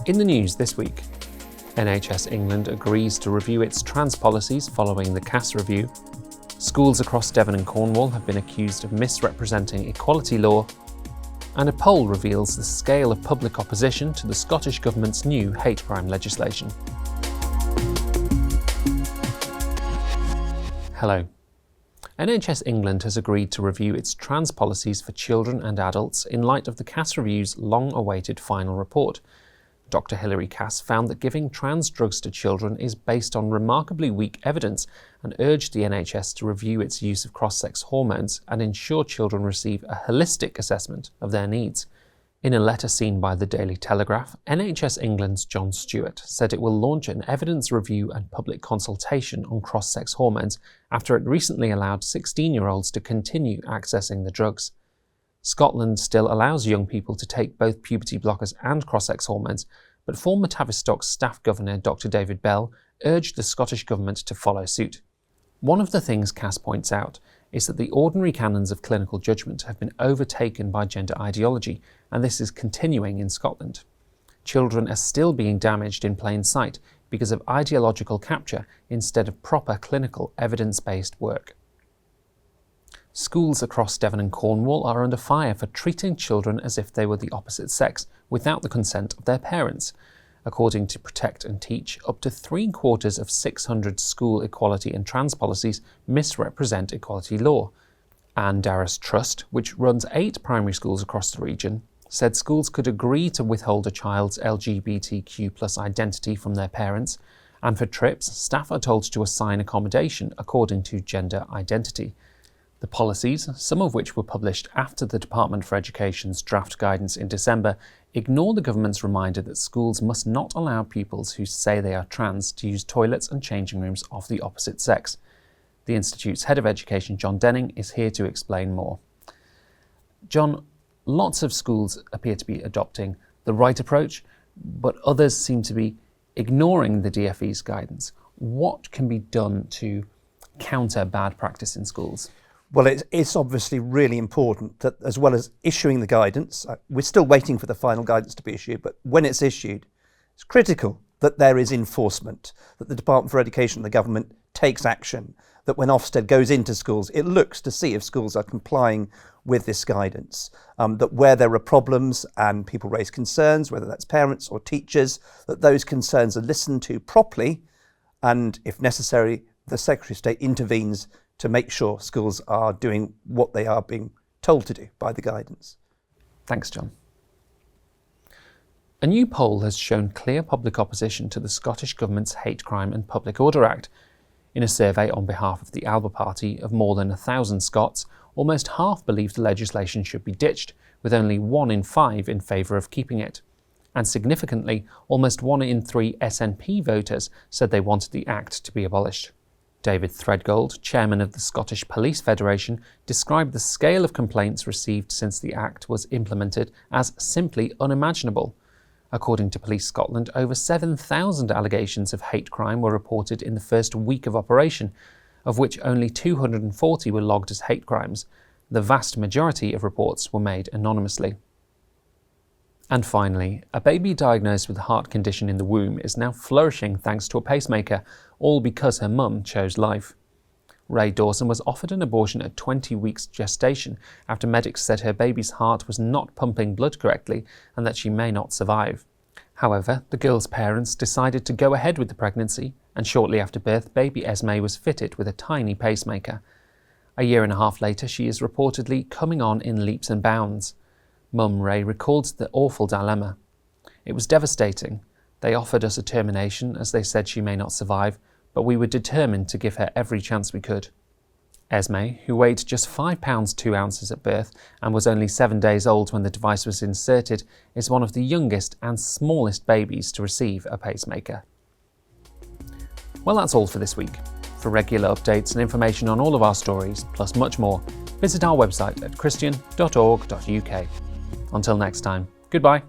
In the news this week, NHS England agrees to review its trans policies following the CAS review. Schools across Devon and Cornwall have been accused of misrepresenting equality law. And a poll reveals the scale of public opposition to the Scottish Government's new hate crime legislation. Hello. NHS England has agreed to review its trans policies for children and adults in light of the CAS review's long-awaited final report. Dr. Hilary Cass found that giving trans drugs to children is based on remarkably weak evidence and urged the NHS to review its use of cross-sex hormones and ensure children receive a holistic assessment of their needs. In a letter seen by the Daily Telegraph, NHS England's John Stewart said it will launch an evidence review and public consultation on cross-sex hormones after it recently allowed 16-year-olds to continue accessing the drugs. Scotland still allows young people to take both puberty blockers and cross-sex hormones, but former Tavistock's staff governor Dr. David Bell urged the Scottish Government to follow suit. One of the things Cass points out is that the ordinary canons of clinical judgment have been overtaken by gender ideology, and this is continuing in Scotland. Children are still being damaged in plain sight because of ideological capture instead of proper clinical evidence-based work. Schools across Devon and Cornwall are under fire for treating children as if they were the opposite sex without the consent of their parents. According to Protect and Teach, up to 3/4 of 600 school equality and trans policies misrepresent equality law. Anne Darras Trust, which runs 8 primary schools across the region, said schools could agree to withhold a child's LGBTQ+ identity from their parents, and for trips, staff are told to assign accommodation according to gender identity. The policies, some of which were published after the Department for Education's draft guidance in December, ignore the government's reminder that schools must not allow pupils who say they are trans to use toilets and changing rooms of the opposite sex. The Institute's Head of Education, John Denning, is here to explain more. John, lots of schools appear to be adopting the right approach, but others seem to be ignoring the DfE's guidance. What can be done to counter bad practice in schools? Well, it's obviously really important that, as well as issuing the guidance, we're still waiting for the final guidance to be issued, but when it's issued, it's critical that there is enforcement, that the Department for Education and the government takes action, that when Ofsted goes into schools, it looks to see if schools are complying with this guidance, that where there are problems and people raise concerns, whether that's parents or teachers, that those concerns are listened to properly, and if necessary, the Secretary of State intervenes to make sure schools are doing what they are being told to do by the guidance. Thanks, John. A new poll has shown clear public opposition to the Scottish Government's Hate Crime and Public Order Act. In a survey on behalf of the Alba Party of more than 1,000 Scots, almost half believed the legislation should be ditched, with only 1 in 5 in favour of keeping it. And significantly, almost 1 in 3 SNP voters said they wanted the Act to be abolished. David Threadgold, chairman of the Scottish Police Federation, described the scale of complaints received since the Act was implemented as simply unimaginable. According to Police Scotland, over 7,000 allegations of hate crime were reported in the first week of operation, of which only 240 were logged as hate crimes. The vast majority of reports were made anonymously. And finally, a baby diagnosed with a heart condition in the womb is now flourishing thanks to a pacemaker, all because her mum chose life. Ray Dawson was offered an abortion at 20 weeks gestation after medics said her baby's heart was not pumping blood correctly and that she may not survive. However, the girl's parents decided to go ahead with the pregnancy, and shortly after birth, baby Esme was fitted with a tiny pacemaker. A year and a half later, she is reportedly coming on in leaps and bounds. Mum Ray recalls the awful dilemma. It was devastating. They offered us a termination as they said she may not survive, but we were determined to give her every chance we could. Esme, who weighed just 5 pounds 2 ounces at birth and was only 7 days old when the device was inserted, is one of the youngest and smallest babies to receive a pacemaker. Well, that's all for this week. For regular updates and information on all of our stories, plus much more, visit our website at christian.org.uk. Until next time, goodbye.